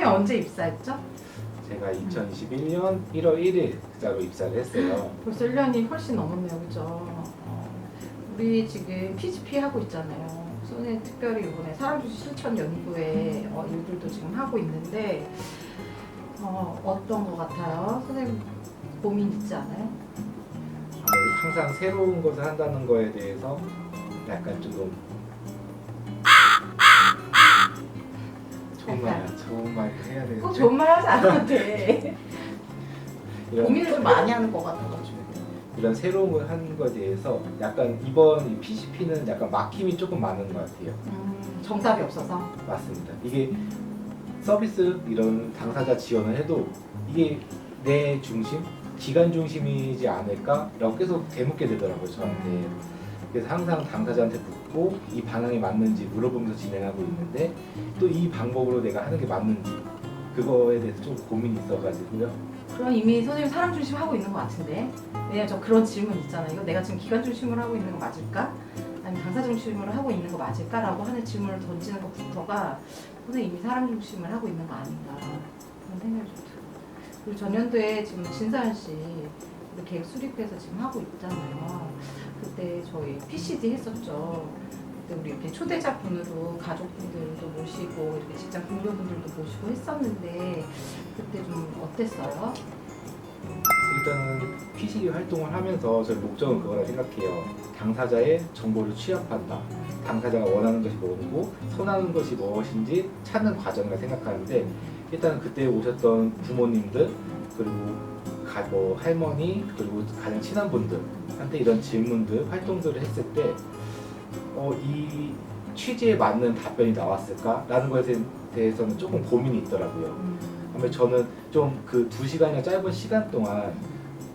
선생님 언제 입사했죠? 제가 2021년 1월 1일 그자로 입사를 했어요. 벌써 1년이 훨씬 넘었네요, 그죠? 우리 지금 PGP 하고 있잖아요. 선생님 특별히 이번에 사람주시 실천 연구회 일들도 지금 하고 있는데 어떤 거 같아요? 선생님 고민 있지 않아요? 아무래도 항상 새로운 것을 한다는 거에 대해서 약간 조금 좋은 말 해야 되는데 꼭 좋은 말 하지 않아도 돼. 이런, 고민을 좀 많이 하는 것 같아가지고. 이런 새로운 걸 하는 거에 대해서 약간 이번 이 PCP는 약간 막힘이 조금 많은 것 같아요. 정답이 없어서. 맞습니다. 이게 서비스 이런 당사자 지원을 해도 이게 내 중심, 기관 중심이지 않을까라고 계속 되묻게 되더라고요, 저한테. 그래서 항상 당사자한테 묻고 이 방향이 맞는지 물어보면서 진행하고 있는데 또 이 방법으로 내가 하는 게 맞는지 그거에 대해서 좀 고민이 있어가지고요. 그럼 이미 선생님 사람 중심 하고 있는 것 같은데. 왜냐면 저 그런 질문 있잖아요. 이거 내가 지금 기관 중심으로 하고 있는 거 맞을까? 아니면 당사 중심으로 하고 있는 거 맞을까? 라고 하는 질문을 던지는 것부터가 선생님 이미 사람 중심을 하고 있는 거 아닌가 그런 생각이 좀 들어요. 그리고 전년도에 지금 진사연 씨 우리 계획 수립해서 지금 하고 있잖아요. 그때 저희 PCD 했었죠. 그때 우리 이렇게 초대자분으로 가족분들도 모시고 이렇게 직장 동료분들도 모시고 했었는데 그때 좀 어땠어요? 일단은 PCD 활동을 하면서 저희 목적은 그거라 생각해요. 당사자의 정보를 취합한다. 당사자가 원하는 것이 뭐고 선호하는 것이 무엇인지 찾는 과정이라 생각하는데 일단 그때 오셨던 부모님들 그리고 뭐 할머니 그리고 가장 친한 분들한테 이런 질문들 활동들을 했을 때 이 취지에 맞는 답변이 나왔을까라는 것에 대해서는 조금 고민이 있더라고요. 아무래도 저는 좀 그 2시간이나 짧은 시간 동안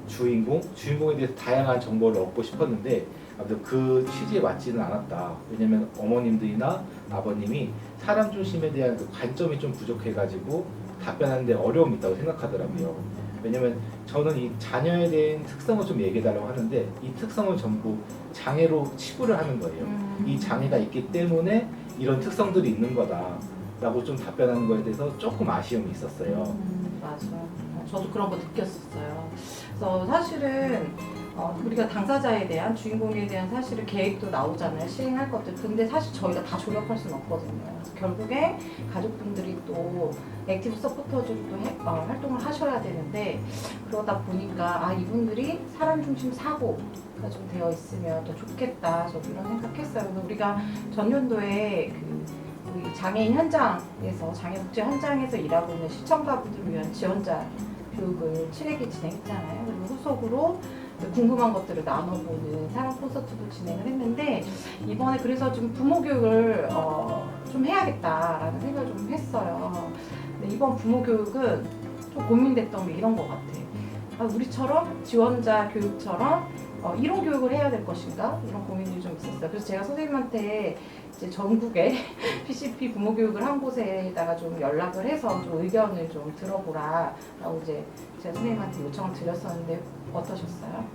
주인공에 대해서 다양한 정보를 얻고 싶었는데 아무래도 그 취지에 맞지는 않았다. 왜냐면 어머님들이나 아버님이 사람 중심에 대한 그 관점이 좀 부족해가지고 답변하는데 어려움이 있다고 생각하더라고요. 왜냐면 저는 이 자녀에 대한 특성을 좀 얘기해달라고 하는데 이 특성을 전부 장애로 치부를 하는 거예요. 이 장애가 있기 때문에 이런 특성들이 있는 거다라고 좀 답변하는 거에 대해서 조금 아쉬움이 있었어요. 맞아. 저도 그런 거 느꼈었어요. 그래서 사실은 우리가 당사자에 대한 주인공에 대한 사실은 계획도 나오잖아요. 시행할 것들. 근데 사실 저희가 다 조력할 수는 없거든요. 그래서 결국에 가족분들이 또 액티브 서포터즈로 또 활동을 하셔야 되는데 그러다 보니까 이분들이 사람 중심 사고가 좀 되어 있으면 더 좋겠다. 저도 이런 생각했어요. 그래서 우리가 전년도에 우리 장애인 현장에서 장애복지 현장에서 일하고 있는 시청자분들을 위한 지원자 교육을 7회기 진행했잖아요. 그리고 후속으로 궁금한 것들을 나눠보는 사랑 콘서트도 진행을 했는데 이번에 그래서 좀 부모 교육을 좀 해야겠다라는 생각을 좀 했어요. 근데 이번 부모 교육은 좀 고민됐던 게 이런 것 같아. 우리처럼 지원자 교육처럼 이론 교육을 해야 될 것인가 이런 고민이 좀 있었어요. 그래서 제가 선생님한테 이제 전국에 PCP 부모 교육을 한 곳에다가 좀 연락을 해서 좀 의견을 좀 들어보라라고 이제 제가 선생님한테 요청을 드렸었는데 어떠셨어요?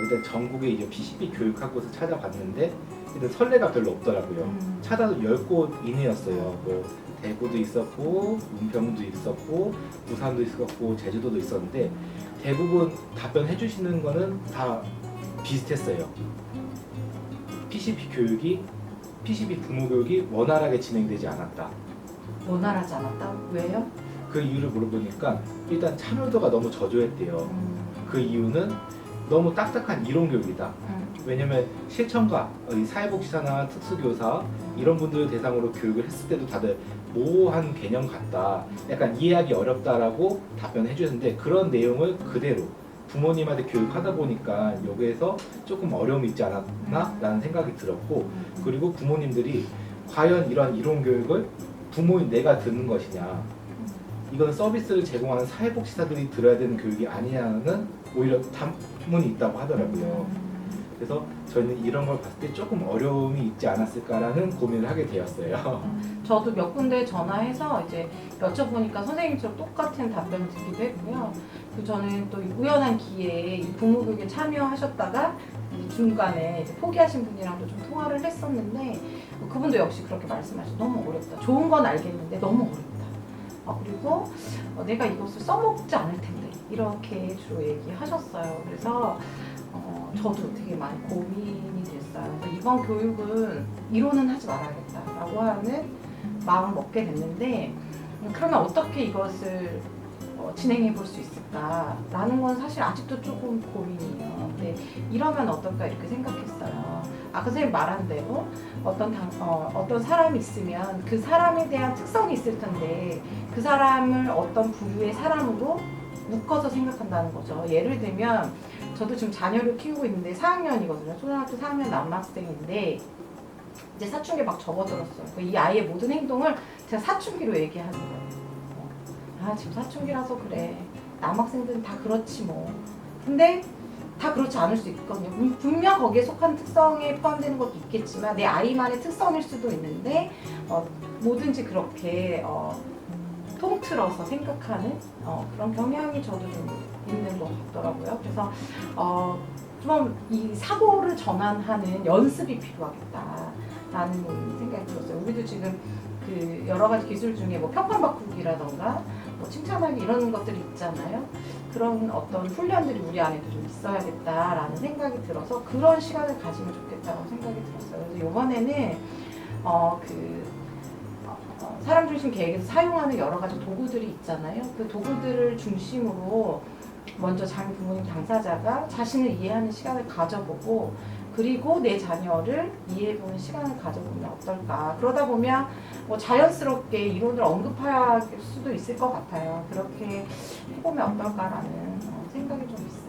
일단 전국에 이제 PCP 교육학 곳을 찾아봤는데 일단 선례가 별로 없더라고요. 찾아도 10곳 이내였어요. 뭐 대구도 있었고 은평도 있었고 부산도 있었고 제주도도 있었는데 대부분 답변해 주시는 거는 다 비슷했어요. PCP 부모 교육이 원활하게 진행되지 않았다. 원활하지 않았다? 왜요? 그 이유를 물어보니까 일단 참여도가 너무 저조했대요. 그 이유는 너무 딱딱한 이론 교육이다. 왜냐면 실천가, 사회복지사나 특수교사 이런 분들을 대상으로 교육을 했을 때도 다들 모호한 개념 같다. 약간 이해하기 어렵다라고 답변해 주셨는데 그런 내용을 그대로 부모님한테 교육하다 보니까 여기에서 조금 어려움이 있지 않았나? 라는 생각이 들었고 그리고 부모님들이 과연 이런 이론 교육을 부모인 내가 듣는 것이냐 이건 서비스를 제공하는 사회복지사들이 들어야 되는 교육이 아니냐는 오히려 담문이 있다고 하더라고요. 그래서 저희는 이런 걸 봤을 때 조금 어려움이 있지 않았을까라는 고민을 하게 되었어요. 저도 몇 군데 전화해서 이제 여쭤보니까 선생님처럼 똑같은 답변을 듣기도 했고요. 그 저는 또 우연한 기회에 이 부모 교육에 참여하셨다가 중간에 이제 포기하신 분이랑도 좀 통화를 했었는데 그분도 역시 그렇게 말씀하셨어요. 너무 어렵다. 좋은 건 알겠는데 너무 어렵다. 그리고 내가 이것을 써먹지 않을 텐데 이렇게 주로 얘기하셨어요. 그래서 저도 되게 많이 고민이 됐어요. 그래서 이번 교육은 이론은 하지 말아야겠다라고 하는 마음을 먹게 됐는데 그러면 어떻게 이것을 진행해 볼 수 있을까라는 건 사실 아직도 조금 고민이에요. 근데 이러면 어떨까 이렇게 생각했어요. 아까 선생님 말한 대로 어떤 사람이 있으면 그 사람에 대한 특성이 있을 텐데 그 사람을 어떤 부류의 사람으로 묶어서 생각한다는 거죠. 예를 들면 저도 지금 자녀를 키우고 있는데 4학년이거든요. 초등학교 4학년 남학생인데 이제 사춘기 막 접어들었어요. 이 아이의 모든 행동을 제가 사춘기로 얘기하는 거예요. 지금 사춘기라서 그래. 남학생들은 다 그렇지 뭐. 근데 다 그렇지 않을 수 있거든요. 분명 거기에 속한 특성에 포함되는 것도 있겠지만 내 아이만의 특성일 수도 있는데 뭐든지 그렇게 통틀어서 생각하는 그런 경향이 저도 좀 있는 것 같더라고요. 그래서 좀 이 사고를 전환하는 연습이 필요하겠다라는 생각이 들었어요. 우리도 지금 그 여러 가지 기술 중에 뭐 평판 바꾸기라던가 뭐 칭찬하기 이런 것들이 있잖아요. 그런 어떤 훈련들이 우리 안에도 좀 있어야겠다라는 생각이 들어서 그런 시간을 가지면 좋겠다고 생각이 들었어요. 그래서 이번에는 사람 중심 계획에서 사용하는 여러 가지 도구들이 있잖아요. 그 도구들을 중심으로 먼저 자기 부모님 당사자가 자신을 이해하는 시간을 가져보고 그리고 내 자녀를 이해해보는 시간을 가져보면 어떨까. 그러다 보면 뭐 자연스럽게 이론을 언급할 수도 있을 것 같아요. 그렇게 해보면 어떨까라는 생각이 좀 있어요.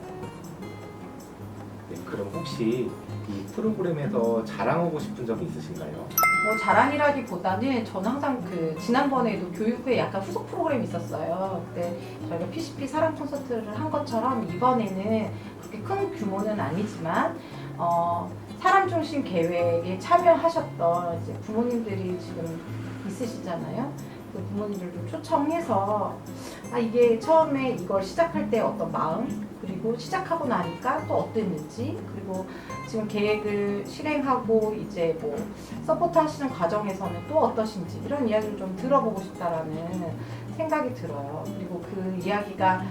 네, 그럼 혹시 이 프로그램에서 자랑하고 싶은 점이 있으신가요? 뭐 자랑이라기보다는 저는 항상 지난번에도 교육부에 약간 후속 프로그램이 있었어요. 그때 저희가 PCP 사랑 콘서트를 한 것처럼 이번에는 그렇게 큰 규모는 아니지만 사람 중심 계획에 참여하셨던 이제 부모님들이 지금 있으시잖아요. 그 부모님들도 초청해서 이게 처음에 이걸 시작할 때 어떤 마음 그리고 시작하고 나니까 또 어땠는지 그리고 지금 계획을 실행하고 이제 뭐 서포트 하시는 과정에서는 또 어떠신지 이런 이야기를 좀 들어보고 싶다라는 생각이 들어요. 그리고 그 이야기가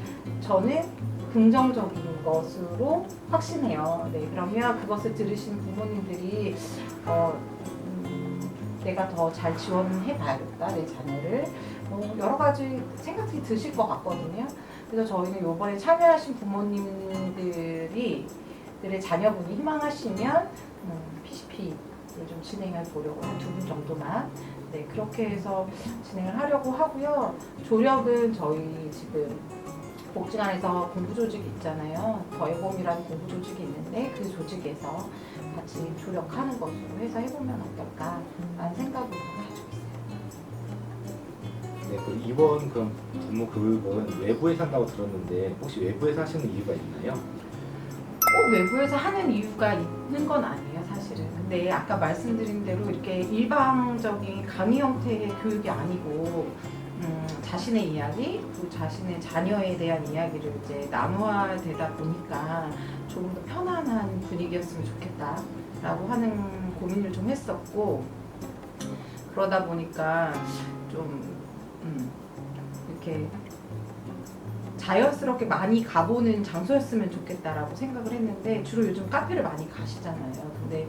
저는 긍정적인 것으로 확신해요. 네, 그러면 그것을 들으신 부모님들이 내가 더 잘 지원해 봐야겠다 내 자녀를 여러 가지 생각이 드실 것 같거든요. 그래서 저희는 이번에 참여하신 부모님들의 자녀분이 희망하시면 PCP를 좀 진행해 보려고 한 2분 정도만 그렇게 해서 진행을 하려고 하고요. 조력은 저희 지금 복지관에서 공부조직이 있잖아요. 더해봄이라는 공부조직이 있는데 그 조직에서 같이 조력하는 것으로 해서 해보면 어떨까라는 생각을 가지고 있어요. 네, 그럼 이번 부모 교육은 외부에서 한다고 들었는데 혹시 외부에서 하시는 이유가 있나요? 꼭 외부에서 하는 이유가 있는 건 아니에요, 사실은. 근데 아까 말씀드린 대로 이렇게 일방적인 강의 형태의 교육이 아니고 자신의 이야기, 그리고 자신의 자녀에 대한 이야기를 이제 나누어야 되다 보니까 조금 더 편안한 분위기였으면 좋겠다라고 하는 고민을 좀 했었고 그러다 보니까 좀 이렇게 자연스럽게 많이 가보는 장소였으면 좋겠다라고 생각을 했는데 주로 요즘 카페를 많이 가시잖아요. 근데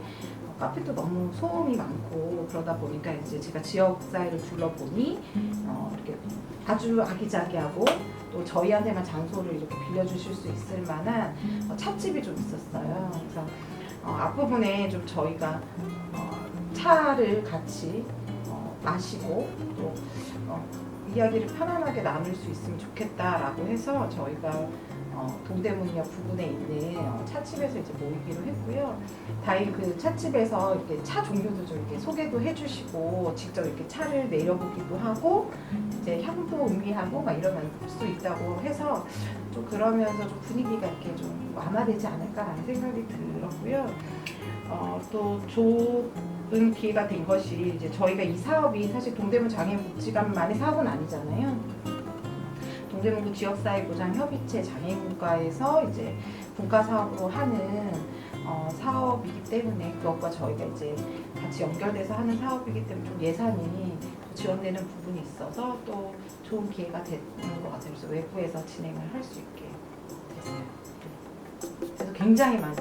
카페도 너무 소음이 많고 그러다 보니까 이제 제가 지역사회를 둘러보니 이렇게 아주 아기자기하고 또 저희한테만 장소를 이렇게 빌려주실 수 있을 만한 찻집이 좀 있었어요. 그래서 앞부분에 좀 저희가 차를 같이 마시고 또 이야기를 편안하게 나눌 수 있으면 좋겠다라고 해서 저희가 동대문역 부근에 있는 찻집에서 이제 모이기로 했고요. 다행히 그 찻집에서 이렇게 차 종류도 좀 이렇게 소개도 해주시고 직접 이렇게 차를 내려보기도 하고 이제 향도 음미하고 막 이러면 수 있다고 해서 좀 그러면서 좀 분위기가 이렇게 좀 완화되지 않을까라는 생각이 들었고요. 또 좋은 기회가 된 것이 이제 저희가 이 사업이 사실 동대문 장애인복지관만의 사업은 아니잖아요. 동대문구 지역사회보장협의체 장애인국가에서 이제 분과 사업으로 하는 사업이기 때문에 그것과 저희가 이제 같이 연결돼서 하는 사업이기 때문에 좀 예산이 지원되는 부분이 있어서 또 좋은 기회가 되는 것 같아요. 그래서 외부에서 진행을 할 수 있게 됐어요. 그래서 굉장히 많이